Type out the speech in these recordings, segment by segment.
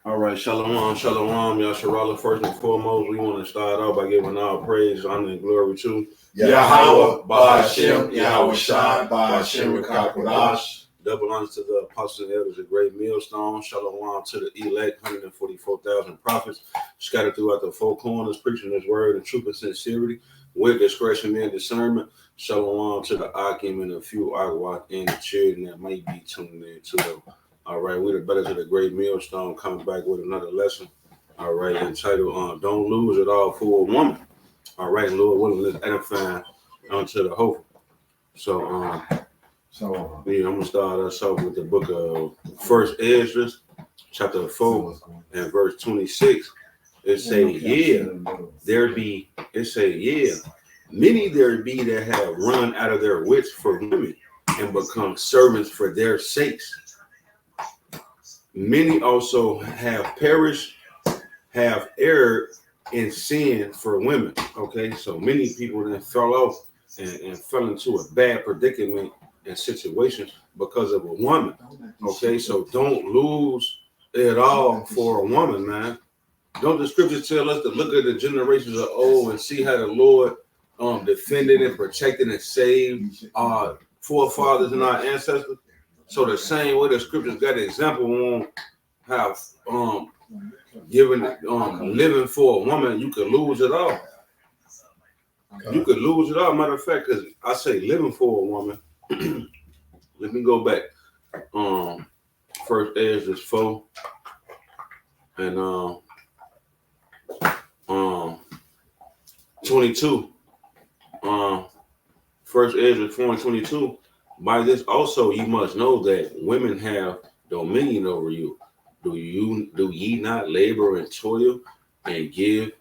All right, shalom, shalom, Yasharala. First and foremost, we want to start off by giving all praise, honor, and glory to Yahweh, Ba'Hashem, Yahweh Shai, Ba'Hashem, Rakakwadash. Double honors to the apostles and elders of Great Millstone. Shalom to the elect, 144,000 prophets scattered throughout the four corners, preaching His word in truth and sincerity, with discretion and discernment. Shalom to the Akim and a few Agawat and the children that may be tuning in to them. All right, we're the Brothers of the Great Millstone coming back with another lesson. All right, entitled Don't Lose It All for a Woman. All right, Lord willing, let's edify unto the hope. So, I'm gonna start us off with the book of First Ezra, chapter 4 and verse 26. It say, many there be that have run out of their wits for women and become servants for their sakes. Many also have perished, have erred in sin for women. Okay, so many people then fell off and fell into a bad predicament and situation because of a woman. Okay, so don't lose it all for a woman, man. Don't the scriptures tell us to look at the generations of old and see how the Lord defended and protected and saved our forefathers and our ancestors? So the same way the scriptures got an example on how living for a woman, you could lose it all. You could lose it all. Matter of fact, because I say living for a woman. Let me go back. First Ezra 4 and 22. First Ezra 4 and 22. By this also ye must know that women have dominion over you. Do ye not labor and toil and give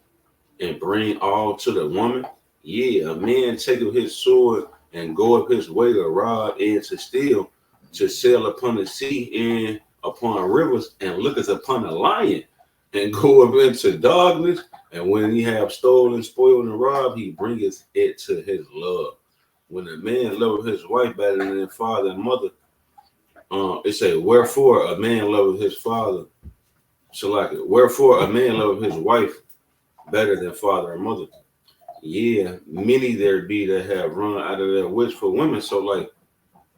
and bring all to the woman? Yeah, a man taketh his sword and goeth his way to rob and to steal, to sail upon the sea and upon rivers, and looketh upon a lion, and goeth into darkness. And when he have stolen, spoiled, and robbed, he bringeth it to his love. When a man loveth his wife better than his father and mother, it say, wherefore a man loveth his father. Wherefore a man loveth his wife better than father and mother. Yeah, many there be that have run out of their wits for women. So like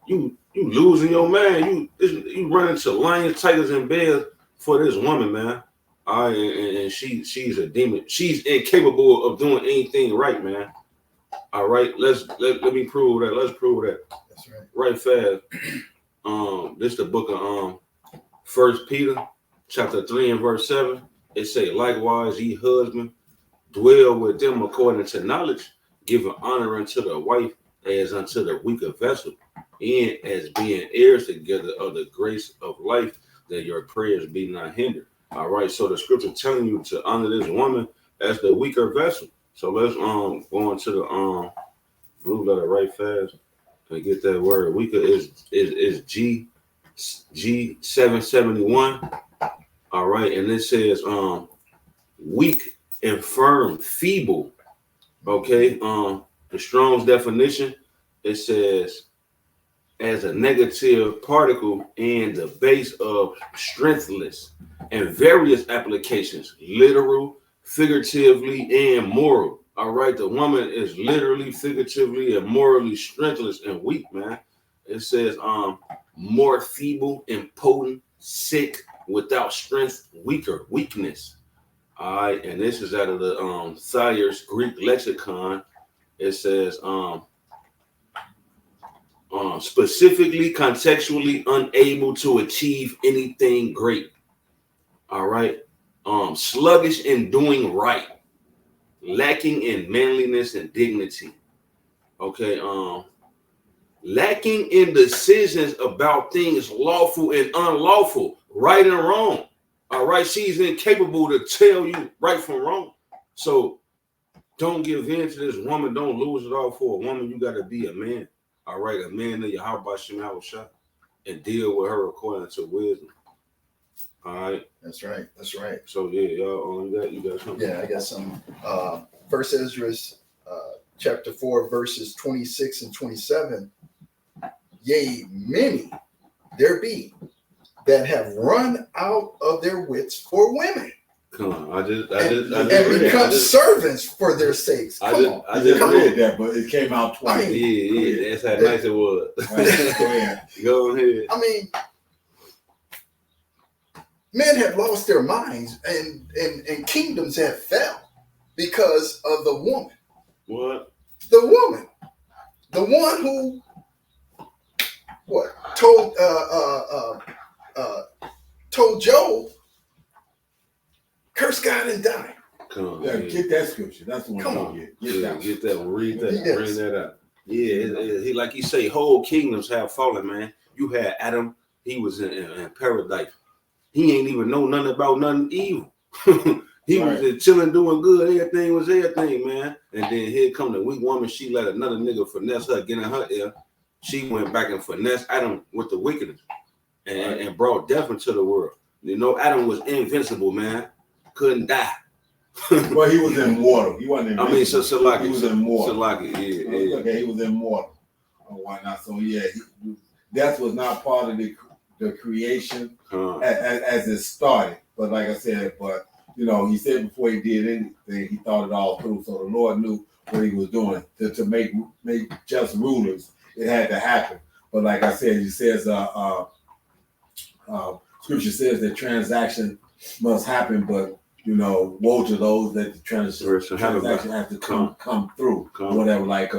you losing your man, you run into lions, tigers, and bears for this woman, man. All right, and she's a demon. She's incapable of doing anything right, man. All right, let me prove that. Let's prove that. That's right. Right fast. This is the book of First Peter, chapter 3 and verse 7. It say, likewise, ye husband, dwell with them according to knowledge, giving honor unto the wife as unto the weaker vessel, and as being heirs together of the grace of life, that your prayers be not hindered. All right, so the scripture telling you to honor this woman as the weaker vessel. So let's go into the blue letter right fast and get that word. Weaker is G771. All right, and it says weak, infirm, feeble. Okay, the Strong's definition, it says as a negative particle and the base of strengthless, and various applications, literal, figuratively, and moral. All right, the woman is literally, figuratively, and morally strengthless and weak, man. It says more feeble, impotent, sick, without strength, weaker, weakness. All right, and this is out of the Thayer's Greek lexicon. It says specifically, contextually unable to achieve anything great. All right, sluggish in doing right, lacking in manliness and dignity. Okay, lacking in decisions about things lawful and unlawful, right and wrong. All right, she's incapable to tell you right from wrong. So don't give in to this woman. Don't lose it all for a woman. You got to be a man. All right, a man of Yahweh Shema Shah, and deal with her according to wisdom. All right. That's right. That's right. So yeah, y'all you got something? Yeah, I got some. First Ezra, chapter 4, verses 26 and 27. Yea, many there be that have run out of their wits for women. Come on, I just and become servants for their sakes. I just read that, but it came out twice. Yeah, that's how nice it was. Go ahead. I mean, men have lost their minds, and kingdoms have fell because of the woman. What? The woman, the one who told Job, curse God and die. Come on, yeah, get that scripture. That's the one. Come on. Get that one. Read that. Yes. Bring that up. Yeah, he like you say, whole kingdoms have fallen, man. You had Adam. He was in paradise. He ain't even know nothing about nothing evil. He was just chilling, doing good. Everything was everything, man. And then here come the weak woman. She let another nigga finesse her, get in her ear. She went back and finessed Adam with the wickedness and brought death into the world. You know, Adam was invincible, man. Couldn't die. Well, he was immortal. He wasn't invincible. I mean, so like he was immortal. Yeah. Okay, he was immortal. Oh, why not? So yeah, death was not part of the creation as it started. But like I said, you know, he said before he did anything, he thought it all through. So the Lord knew what he was doing to make just rulers. It had to happen. But like I said, he says, Scripture says that transaction must happen, but you know, woe to those that the transaction has to come through. Whatever, like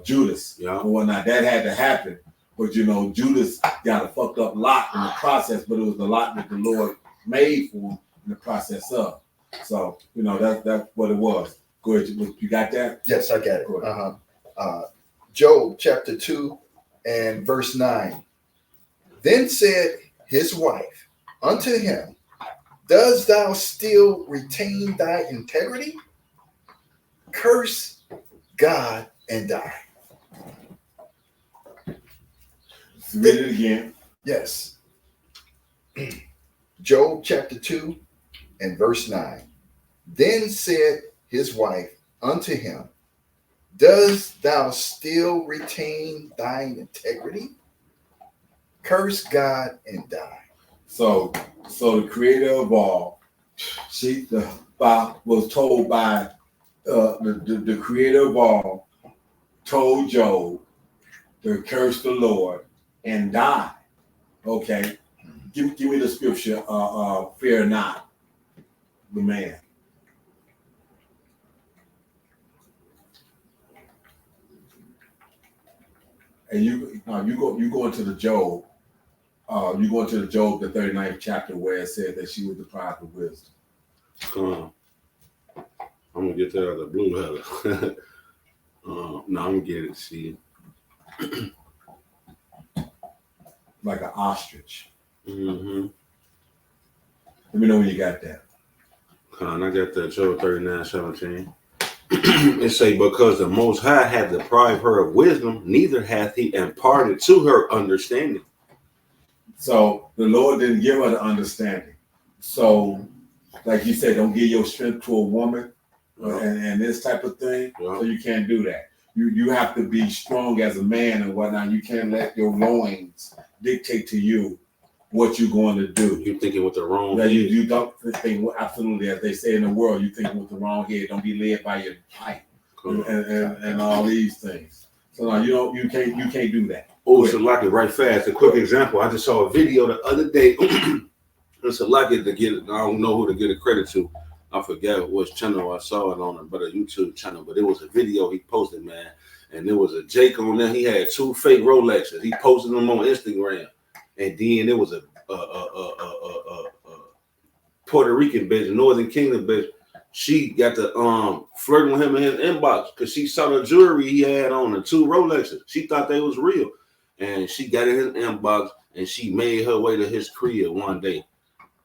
Judas or whatnot. That had to happen. But you know, Judas got a fucked up lot in the process, but it was the lot that the Lord made for him in the process of. So, you know, that's what it was. Go ahead. You got that? Yes, I got it. Job chapter 2 and verse 9. Then said his wife unto him, dost thou still retain thy integrity? Curse God and die. Read it again. Yes. Job chapter 2 and verse 9. Then said his wife unto him, dost thou still retain thine integrity? Curse God and die. So the creator of all, was told by the creator of all, told Job to curse the Lord and die. Okay. Give me the scripture, fear not the man. And you go into the Job. You go into the Job, the 39th chapter, where it said that she was deprived of wisdom. I'm gonna get that out of the blue letter. No, I'm gonna get it. See, like an ostrich. Mm-hmm. Let me know when you got that. I got that Job 39:17. It say, because the Most High hath deprived her of wisdom, neither hath he imparted to her understanding. So the Lord didn't give her the understanding. So, like you said, don't give your strength to a woman and this type of thing. So you can't do that. You have to be strong as a man and whatnot. You can't let your loins dictate to you what you're going to do. You're thinking with the wrong head. You don't think, absolutely, as they say in the world, you think with the wrong head. Don't be led by your height and all these things. So no, you can't do that. Oh, it's a lucky right fast. A quick example. I just saw a video the other day. It's a lucky to get it. I don't know who to get a credit to. I forget which channel I saw it on, but a YouTube channel. But it was a video he posted, man. And there was a Jake on there. He had 2 fake Rolexes. He posted them on Instagram. And then there was a Puerto Rican bitch, Northern Kingdom bitch. She got to flirting with him in his inbox because she saw the jewelry he had on the 2 Rolexes. She thought they was real. And she got in his inbox and she made her way to his crib one day.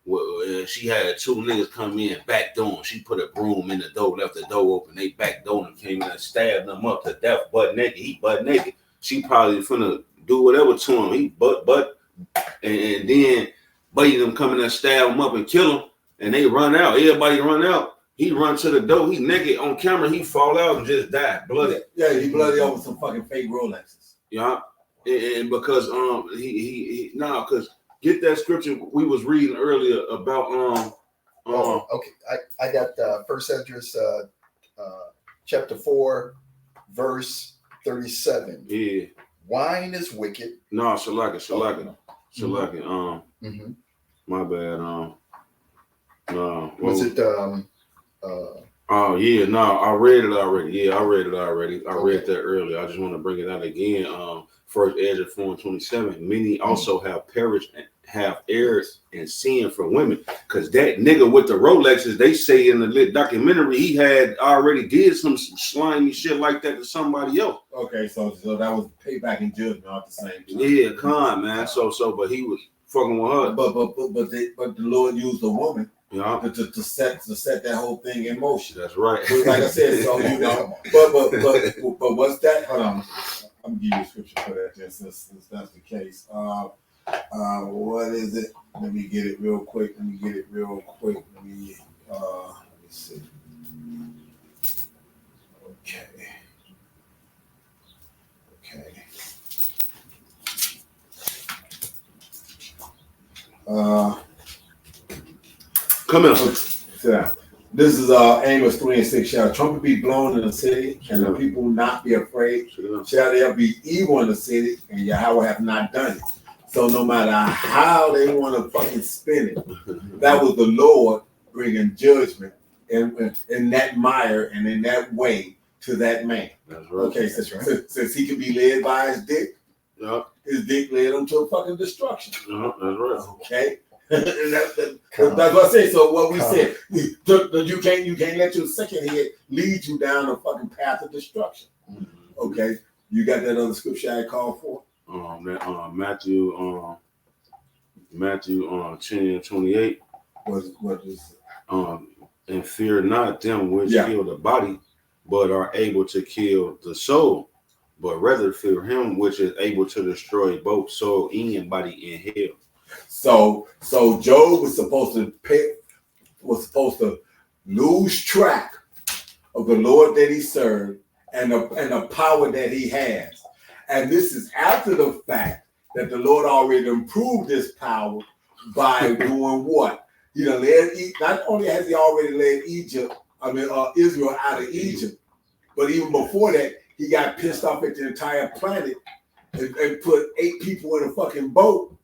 Well, she had 2 niggas come in, back door. She put a broom in the door, left the door open. They back door and came in and stabbed them up to death, butt naked. He butt naked. She probably finna do whatever to him. He butt. And then buddy them come in and stab him up and kill him. And they run out. Everybody run out. He run to the door. He naked on camera. He fall out and just die, bloody. Yeah, he bloody over some fucking fake Rolexes. Yeah, and because because Get that scripture we was reading earlier about okay. I got First Esdras chapter 4, verse 37. Yeah. Wine is wicked. No, Shalaka. Mm-hmm. My bad. No. Was it Oh yeah, no, I read it already. Yeah, I read it already. I read that earlier. I just want to bring it out again. First Ezra 4:27. Many also have perished and have erred and sin from women. Because that nigga with the Rolexes, they say in the documentary, he had already did some slimy shit like that to somebody else. Okay, so that was payback and judgment all at the same time. Yeah, con man. So, but he was fucking with her. But the Lord used a woman. Yeah, to set that whole thing in motion. That's right. Like I said, so but what's that? Hold on, I'm gonna give you a scripture for that, just since that's the case. What is it? Let me get it real quick. Let me see. Okay. Come in. Yeah. This is Amos 3:6. Shall a trumpet be blown in the city, and the people not be afraid? Shall there be evil in the city, and Yahweh have not done it? So no matter how they want to fucking spin it, that was the Lord bringing judgment in that mire and in that way to that man. That's right. Okay, since he can be led by his dick, his dick led him to fucking destruction. That's right. Okay. That's what I say. So what we said, you can't let your second head lead you down a fucking path of destruction. Okay, you got that other scripture I called for? Matthew 10:28. What is and fear not them which kill the body, but are able to kill the soul, but rather fear him which is able to destroy both soul and body in hell. So Job was supposed to lose track of the Lord that he served and the power that he has. And this is after the fact that the Lord already improved his power by doing what? He done not only has he already led Israel out of Egypt, but even before that, he got pissed off at the entire planet and put 8 people in a fucking boat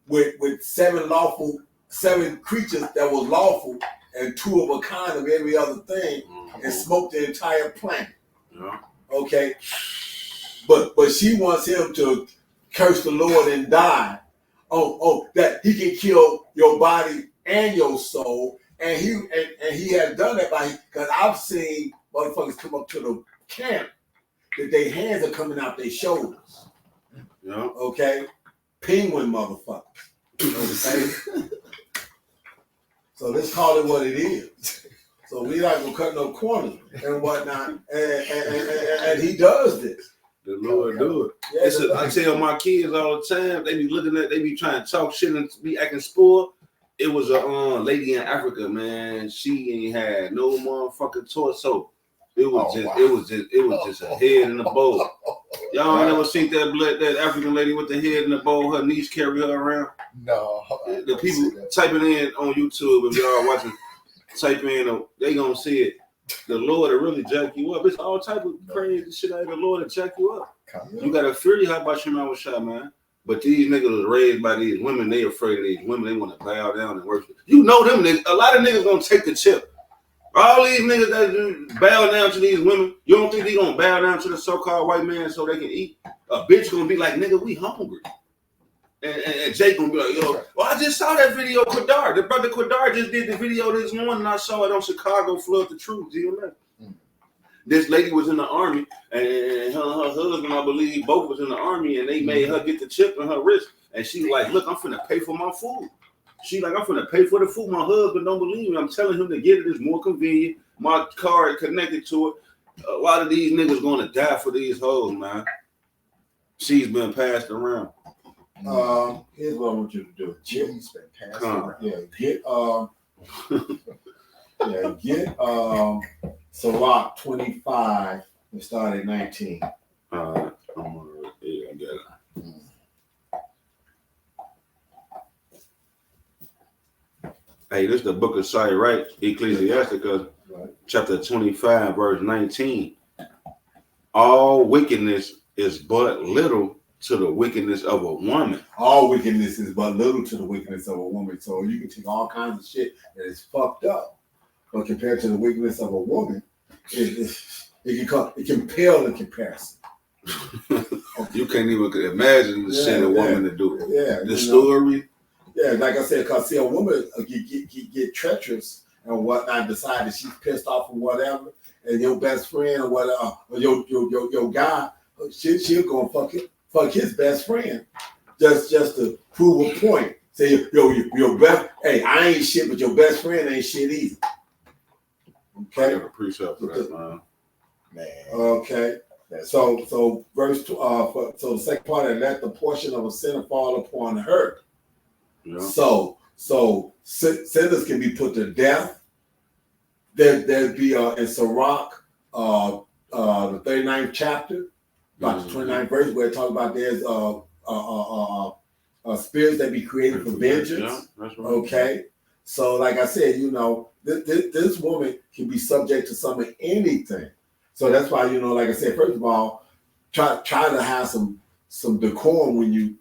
with 7 creatures that was lawful and 2 of a kind of every other thing, and smoked the entire planet. Yeah. Okay, but she wants him to curse the Lord and die. Oh, that he can kill your body and your soul, and he has done that because I've seen motherfuckers come up to the camp that their hands are coming out their shoulders. Yeah. Okay, penguin motherfuckers. Okay. So let's call it what it is. So we not gonna cut no corners and whatnot, and he does this. The Lord do it. Yeah, I tell my kids all the time, they be trying to talk shit and be acting spoiled. It was a lady in Africa, man. She ain't had no motherfucking torso. It was just a head in a bowl. Y'all ain't never seen that African lady with the head in the bowl, her niece carry her around? No. The people typing in on YouTube, if y'all watching, type in, they gonna see it. The Lord will really jack you up. It's all type of crazy shit out of the Lord to jack you up. You gotta fear you how about your shot, man. But these niggas was raised by these women. They afraid of these women. They want to bow down and worship. You know them niggas. A lot of niggas gonna take the chip. All these niggas that bow down to these women, you don't think they gonna bow down to the so-called white man so they can eat? A bitch gonna be like, nigga, we hungry. And Jake gonna be like, yo, well, I just saw that video, Quadar. The brother Quadar just did the video this morning. I saw it on Chicago Flood the Truth, GMS. This lady was in the army, and her husband, I believe, both was in the army, and they made her get the chip in her wrist. And she like, look, I'm finna pay for my food. She like, I'm finna pay for the food. My husband don't believe me. I'm telling him to get it. It's more convenient. My card connected to it. A lot of these niggas gonna die for these hoes, man. She's been passed around. Here's what I want you to do. She's been passed around. Get Sirach 25 and start at 19. I get it. Hey, this is the book of Sirach, Ecclesiasticus, chapter 25, verse 19. All wickedness is but little to the wickedness of a woman. All wickedness is but little to the wickedness of a woman. So you can take all kinds of shit that is fucked up, but compared to the wickedness of a woman, it can pale in comparison. You can't even imagine the shit a woman to do. Yeah, the story. Yeah, like I said, because see, a woman get treacherous and whatnot, decide that she's pissed off or whatever, and your best friend or whatever, or your guy, she'll go and fuck his best friend just to prove a point. Say your best, hey, I ain't shit, but your best friend ain't shit either. Okay, I got a precept for that, man. Okay. So verse so the second part, and let the portion of a sinner fall upon her. Yeah. So sinners can be put to death. There'd be in Sirach, the 39th chapter, about the 29th verse, where it talks about there's spirits that be created for vengeance. Yeah, that's right. Okay. So like I said, this woman can be subject to some of anything. So that's why, like I said, first of all, try to have some decorum when you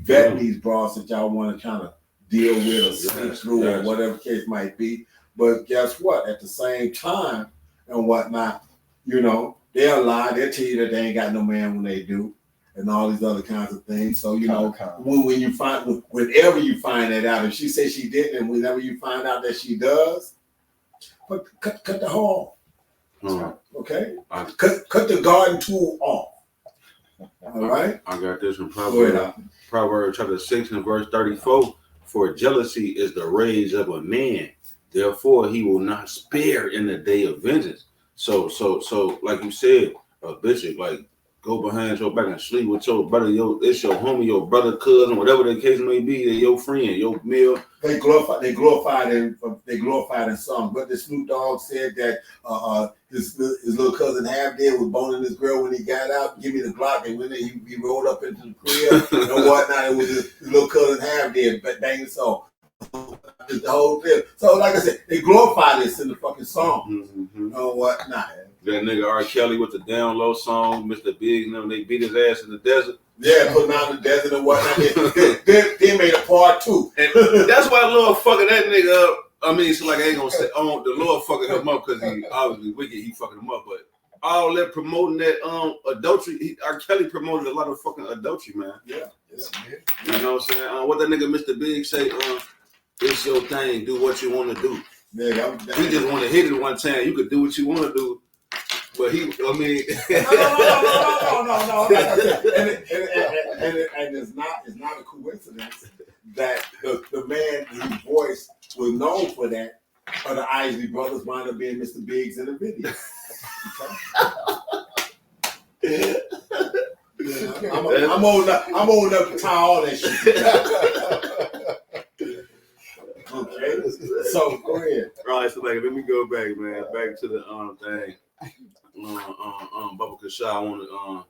vet these bras that y'all want to kind of deal with or sleep through or whatever case might be. But guess what? At the same time and whatnot, they'll lie. They'll tell you that they ain't got no man when they do, and all these other kinds of things. So when you find, whenever you find that out, if she says she didn't, and whenever you find out that she does, cut the hole. Okay, cut the garden tool off. All right. I got this from Proverbs chapter 6 and verse 34. For jealousy is the rage of a man, therefore he will not spare in the day of vengeance. So like you said, Bishop, like go behind your back and sleep with your brother, it's your homie, your brother, cousin, whatever the case may be, they're your friend, your meal. They glorified in song. But the Snoop Dogg said that his little cousin Half Dead was boning this girl when he got out. Give me the Glock, and when he rolled up into the crib and whatnot, it was his little cousin Half Dead banging song. The whole thing. So like I said, they glorify this in the fucking song. Mm-hmm. Or whatnot. That nigga R. Kelly with the Down Low song, Mr. Big, they beat his ass in the desert. Yeah, put him out in the desert and whatnot. They made a part two. And that's why Lord fucking that nigga up. I mean, it's like I ain't gonna say the Lord fucking him up because he obviously wicked, he fucking him up. But all that promoting that adultery, R. Kelly promoted a lot of fucking adultery, man. Yeah. You know what I'm saying? What that nigga Mr. Big say, it's your thing, do what you want to do. Yeah, he just want to hit it one time. You could do what you want to do. But no. And it's not a coincidence that the man whose voice was known for that, or the Isley brothers, wound up being Mr. Biggs in the video. I'm old enough to tie all that shit. Okay, so go ahead. All right, so let me go back, man. Back to the thing. Bubba Kasha, I want to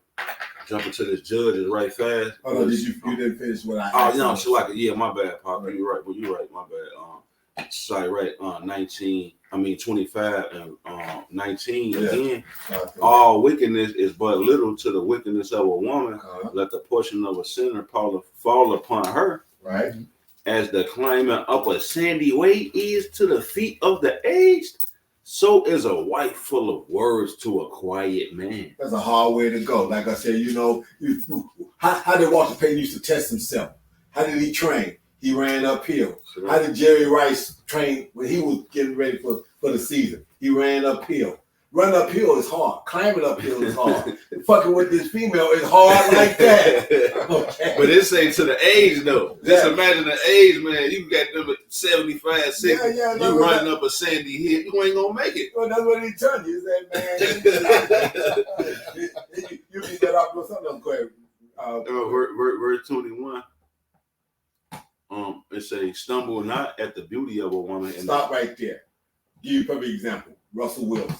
jump into this judges right fast. Oh no, you didn't finish what I asked. Oh no, so my bad, Pop. Right. You're right. Well, you're right. My bad. Sorry, right. 25 and 19 again. Okay. All wickedness is but little to the wickedness of a woman. Let the portion of a sinner fall upon her. Right. As the climbing up a sandy way is to the feet of the aged, so is a wife full of words to a quiet man. That's a hard way to go. Like I said, how did Walter Payton used to test himself? How did he train? He ran uphill. Sure. How did Jerry Rice train when he was getting ready for the season? He ran uphill. Run uphill is hard. Climbing uphill is hard. Fucking with this female is hard like that. Okay. But it say to the age though. Just imagine the age, man. You got them at 75, 60. You running up a sandy hill. You ain't gonna make it. Well, that's what he told you. He said, man, you beat that off with something else. Go ahead. Verse 21. It say, stumble not at the beauty of a woman. Stop right there. Give you a perfect example. Russell Wilson.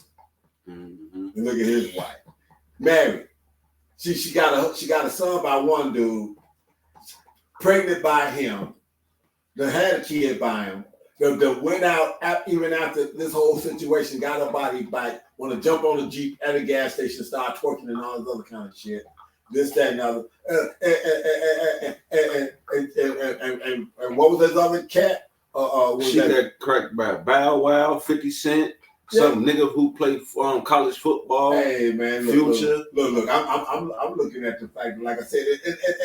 Mm-hmm. And look at his wife. Married. She got a son by one dude, pregnant by him, then had a kid by him, that went out even after this whole situation, got a body back, want to jump on the Jeep at a gas station, start twerking and all this other kind of shit. This, that, and other. And what was this other cat? She got cracked by Bow Wow, 50 Cent, some nigga who played college football. Hey man, Future. Look. I'm looking at the fact, like I said,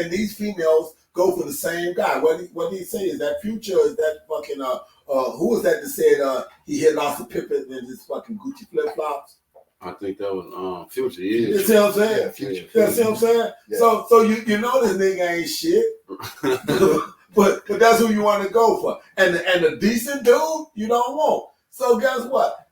and these females go for the same guy. What did he say? Is that Future? Is that fucking who was that said he hit Lost Pippen in his fucking Gucci flip flops? I think that was Future. Yeah. You see what I'm saying? Yeah, Future. You see what I'm saying? Yeah. So you know this nigga ain't shit. but that's who you want to go for. And the decent dude you don't want. So guess what?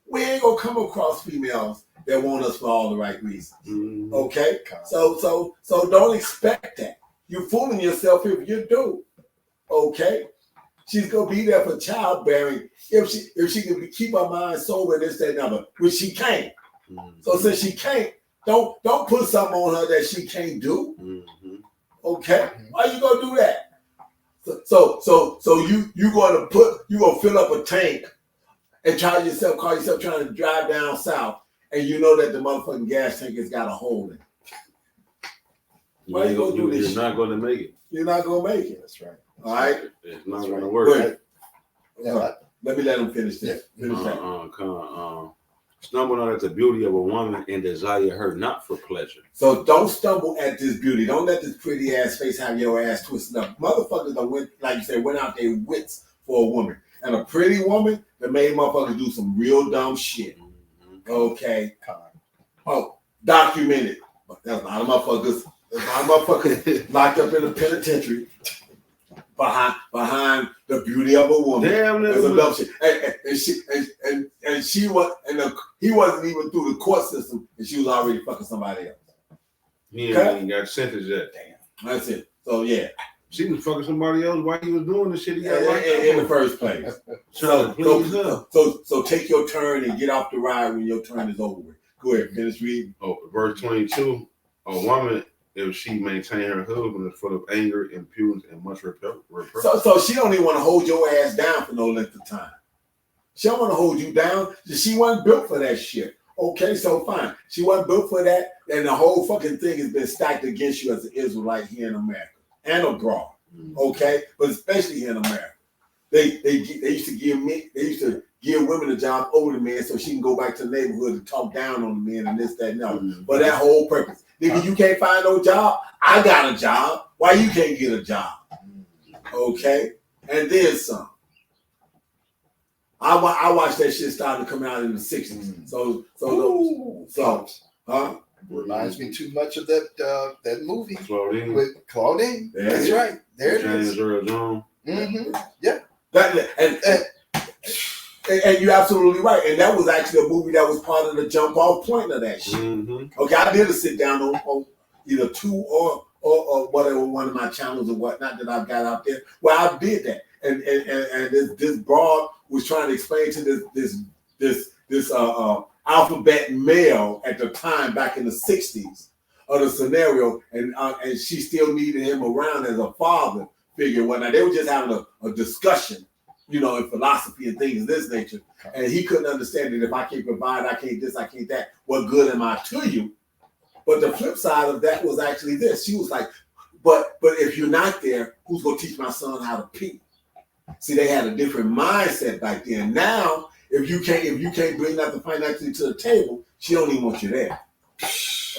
We ain't gonna come across females that want us for all the right reasons. Mm-hmm. Okay? So don't expect that. You're fooling yourself if you do. Okay? She's gonna be there for childbearing if she can keep her mind sober, this, that, and other, which she can't. Mm-hmm. So since she can't, don't put something on her that she can't do. Mm-hmm. Okay? Why you gonna do that? So you gonna fill up a tank and call yourself trying to drive down south, and you know that the motherfucking gas tank has got a hole in it. Why you gonna do this? You're not gonna make it. You're not gonna make it. That's right. All right. It's not gonna work. Let me let him finish this. Stumble not at the beauty of a woman and desire her not for pleasure. So don't stumble at this beauty. Don't let this pretty ass face have your ass twisted up. Motherfuckers that went, like you said, went out their wits for a woman. And a pretty woman that made motherfuckers do some real dumb shit. Mm-hmm. Okay. Oh, documented. That's a lot of motherfuckers locked up in the penitentiary behind the beauty of a woman. Damn, that's a dumb shit. And she was, he wasn't even through the court system, and she was already fucking somebody else. He ain't even got sentenced yet. Damn. That's it. So yeah. She was fucking somebody else while he was doing the shit he got in the first place. So take your turn and get off the ride when your turn is over with. Go ahead, finish reading. Oh, verse 22. A woman, if she maintain her husband, is full of anger, impudence, and much reproach. So she don't even want to hold your ass down for no length of time. She don't want to hold you down. She wasn't built for that shit. Okay, so fine. She wasn't built for that, and the whole fucking thing has been stacked against you as an Israelite here in America and abroad. Okay, but especially here in America, they used to give women a job over the men so she can go back to the neighborhood and talk down on the men and this, that, and that. Mm-hmm. But that whole purpose, nigga, you can't find no job. I got a job. Why you can't get a job? Okay, and then some. I watched that shit start to come out in the 60s. So reminds me too much of that movie Claudine. With Claudine. Yeah. That's right. There it is. Earl Jones. Mm-hmm. Yeah. And you're absolutely right. And that was actually a movie that was part of the jump off point of that shit. Mm-hmm. Okay, I did a sit down on either two or whatever one of my channels or whatnot that I've got out there. Well, I did that, and this broad was trying to explain to this alphabet male at the time back in the 60s of the scenario, and she still needed him around as a father figure and whatnot. They were just having a discussion, you know, in philosophy and things of this nature. And he couldn't understand that if I can't provide, I can't this, I can't that, what good am I to you? But the flip side of that was actually this. She was like, but if you're not there, who's gonna teach my son how to pee? See, they had a different mindset back then. Now, if you can't bring nothing financially to the table, she don't even want you there.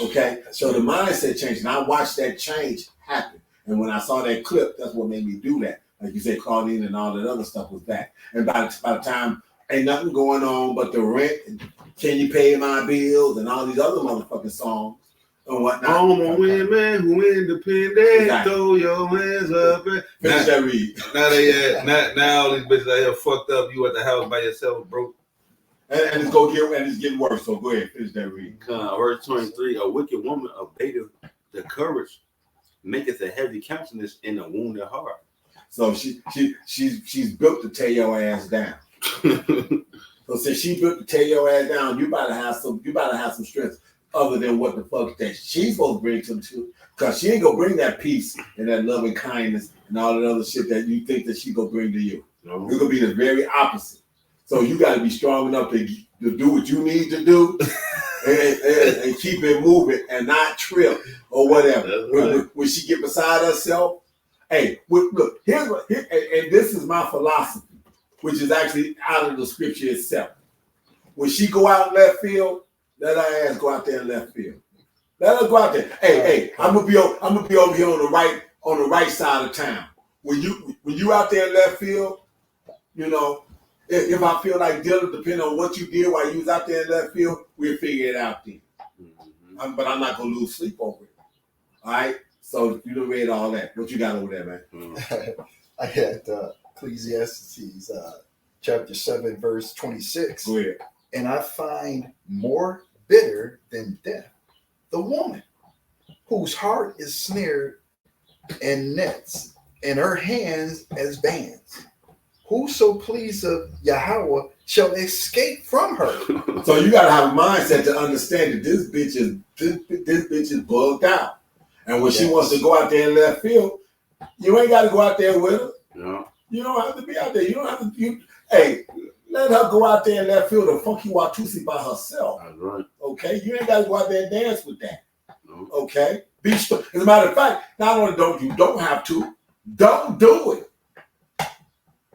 Okay? So the mindset changed. And I watched that change happen. And when I saw that clip, that's what made me do that. Like you said, Claudine and all that other stuff was back. And by the time ain't nothing going on but the rent, and can you pay my bills, and all these other motherfucking songs and whatnot. I'm a women who independent, exactly. Throw your hands up. Finish that read. Now all these bitches out here fucked up. You at the house by yourself, bro. And it's getting worse. So go ahead, finish that read. Verse 23: A wicked woman abateth the courage, maketh a heavy countenance in a wounded heart. So she's built to tear your ass down. So since she built to tear your ass down, you better have some strength other than what the fuck that she's supposed to bring to you. Because she ain't gonna bring that peace and that love and kindness and all that other shit that you think that she gonna bring to you. No. It's gonna be the very opposite. So you got to be strong enough to do what you need to do and keep it moving and not trip or whatever. Right. When she get beside herself, hey, look, and this is my philosophy, which is actually out of the scripture itself. When she go out in left field, let her ass go out there in left field. Let her go out there. Hey, I'm gonna be over here on the right side of town. When you out there in left field, you know, if I feel like dealing, depending on what you did while you was out there in left field, we'll figure it out then. Mm-hmm. But I'm not gonna lose sleep over it. All right. So you done read all that. What you got over there, man? Mm-hmm. I had Ecclesiastes chapter 7, verse 26. Go ahead. And I find more bitter than death the woman whose heart is snared and nets, and her hands as bands. Whoso pleaseth Yahweh shall escape from her. So you gotta have a mindset to understand that this bitch is bugged out. And when she wants to go out there in left field, you ain't gotta go out there with her. No. You don't have to be out there. You don't have to. Hey, let her go out there in left field and funky Watusi by herself. That's right. Okay, you ain't gotta go out there and dance with that. No. Okay, as a matter of fact, not only don't have to, don't do it.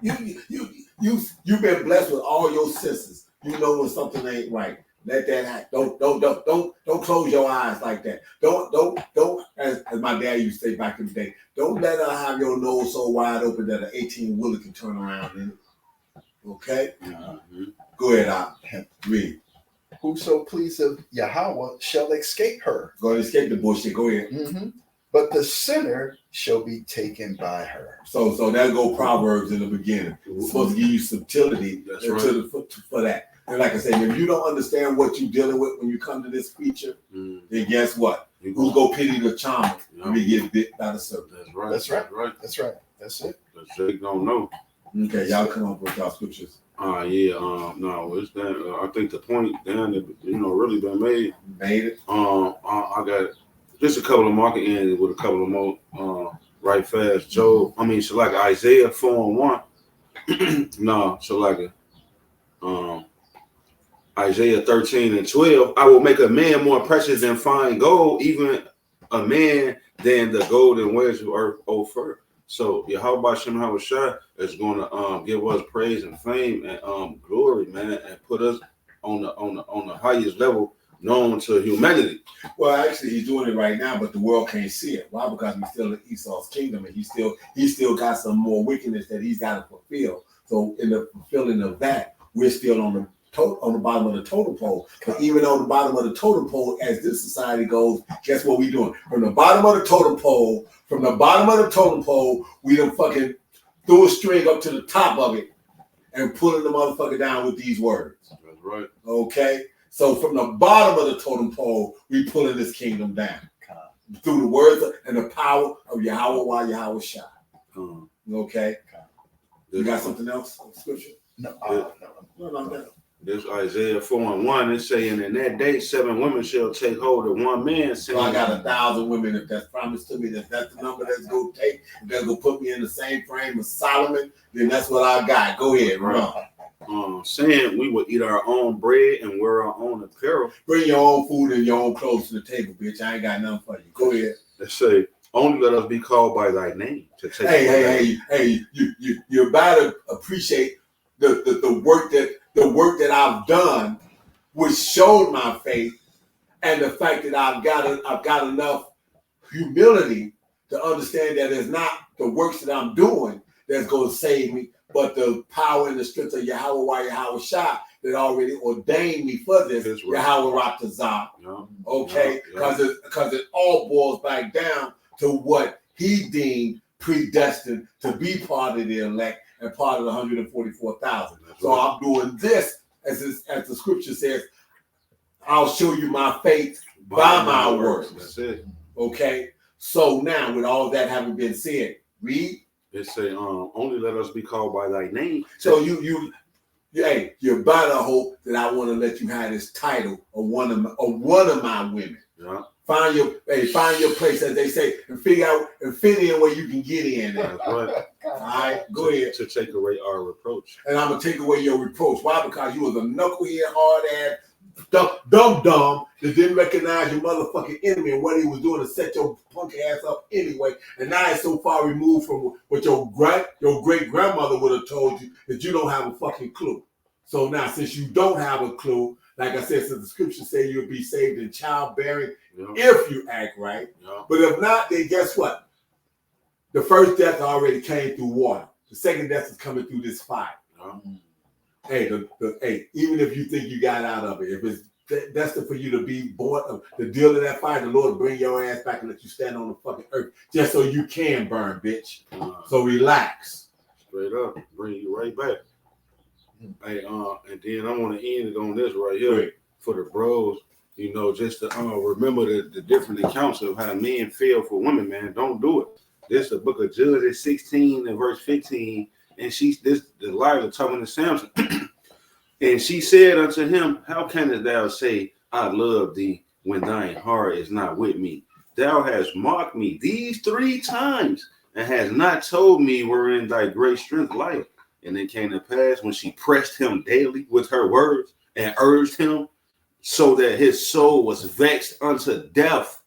You've been blessed with all your senses. You know when something ain't right. Let that happen. Don't close your eyes like that. Don't as my dad used to say back in the day, don't let her have your nose so wide open that an 18-wheeler can turn around in it. Okay? Mm-hmm. Go ahead, I'll read. Whoso pleaseth Yahweh shall escape her. Go ahead, escape the bullshit. Go ahead. Mm-hmm. But the sinner shall be taken by her. So there go Proverbs in the beginning. It's supposed to give you subtlety for that. And like I said, if you don't understand what you're dealing with when you come to this feature, then guess what? Who's go pity the charmer and be get bit by the serpent? That's right. That's right. That's right. That's right. That's it. They don't know. Okay, y'all come up with y'all scriptures. No, it's that. I think the point down that really been made. Made it. I got just a couple of market ends with a couple of more right fast. Like Isaiah 4:1. No, so like Isaiah 13:12. I will make a man more precious than fine gold, even a man than the golden wedge of earth over. So Yahweh Shem Hawashai is going to give us praise and fame and glory, man, and put us on the highest level known to humanity. Well, actually, he's doing it right now, but the world can't see it. Why? Because we're still in Esau's kingdom, and he still got some more wickedness that he's got to fulfill. So in the fulfilling of that, we're still on the bottom of the totem pole. But even on the bottom of the totem pole, as this society goes, guess what we're doing? From the bottom of the totem pole, we done fucking threw a string up to the top of it and pulling the motherfucker down with these words. That's right. Okay? So from the bottom of the totem pole, we pulling this kingdom down. Through the words and the power of Yahweh Yahweh Shai. Okay? You got something else? Scripture? No. This Isaiah 4:1 is saying, in that day 7 women shall take hold of one man. Saying, so I got 1,000 women. If that's promised to me, that's the number that's going to take. If that's going to put me in the same frame as Solomon, then that's what I got. Go ahead, run. Saying we will eat our own bread and wear our own apparel. Bring your own food and your own clothes to the table, bitch. I ain't got nothing for you. Go ahead. They say, only let us be called by thy name. To take hey, you better appreciate the work that I've done, which showed my faith, and the fact that I've got enough humility to understand that it's not the works that I'm doing that's going to save me, but the power and the strength of Yahweh Yahweh Shai that already ordained me for this. Right. Yahweh Ratazah. Okay, because it all boils back down to what he deemed predestined to be part of the elect and part of the 144,000. So I'm doing this, as the scripture says, I'll show you my faith by my works. That's it. Okay. So now, with all that having been said, read. It say, only let us be called by thy name. So you better hope that I want to let you have this title of one of my women. Yeah. Find your place, as they say, and figure out and fit in where you can get in. That's right. All right. Go ahead. To take away our reproach. And I'm gonna take away your reproach. Why? Because you was a knucklehead, hard ass, dumb that didn't recognize your motherfucking enemy and what he was doing to set your punk ass up anyway. And now it's so far removed from what your great grandmother would have told you that you don't have a fucking clue. So now, since you don't have a clue, like I said, since the scripture say you'll be saved in childbearing if you act right. But if not, then guess what? The first death already came through water. The second death is coming through this fire. Hey, hey, even if you think you got out of it, if it's destined for you to be born, to deal in that fire, the Lord will bring your ass back and let you stand on the fucking earth just so you can burn, bitch. So relax. Straight up, bring you right back. Hey, and then I want to end it on this right here for the bros. You know, just to remember the different accounts of how men feel for women, man. Don't do it. This is the book of Judges 16 and verse 15. And Delilah talking to Samson. And she said unto him, how canst thou say, I love thee, when thine heart is not with me? Thou hast mocked me these 3 times, and hast not told me wherein thy great strength lieth. And it came to pass when she pressed him daily with her words, and urged him, so that his soul was vexed unto death,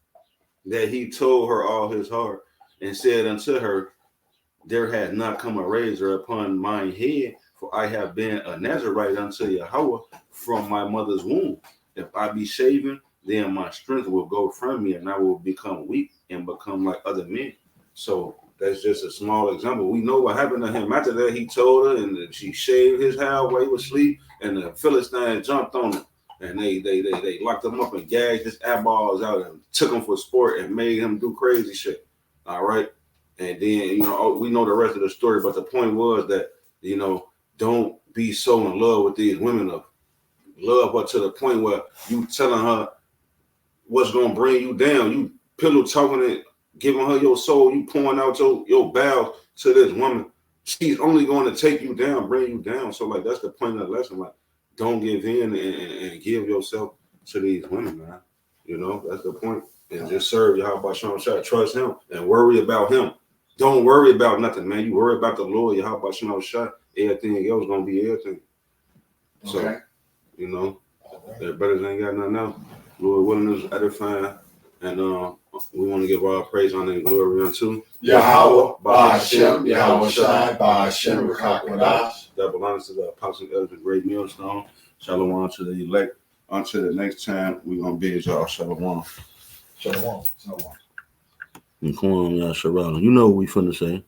that he told her all his heart, and said unto her, there hath not come a razor upon mine head, for I have been a Nazarite unto Yahweh from my mother's womb. If I be shaven, then my strength will go from me, and I will become weak and become like other men. So that's just a small example. We know what happened to him. After that, he told her, and she shaved his hair while he was asleep, and the Philistines jumped on him. And they locked him up and gagged his eyeballs out and took him for sport and made him do crazy shit. All right. And then, we know the rest of the story, but the point was that, don't be so in love with these women, of love her to the point where you telling her what's going to bring you down. You pillow talking it, giving her your soul, you pouring out your bowels to this woman. She's only going to take you down, bring you down. So, like, that's the point of the lesson. Like, don't give in and give yourself to these women, man. That's the point. And just serve Yahweh Shem Shai. Trust him and worry about him. Don't worry about nothing, man. You worry about the Lord, Yahweh Shem Shai. Everything else gonna be everything. So, their brothers ain't got nothing else. Lord willing is edifying. And we want to give all praise, honor, and glory unto Yahweh, Ba'ashem, Yahweh Shai, Ba'ashem, Rakakwadash. Double honor to the apostle of the great millstone. Shalom to the elect. Until the next time, we're going to bid y'all shalom. Shalom. And come on, y'all, shalom. You know what we finna say.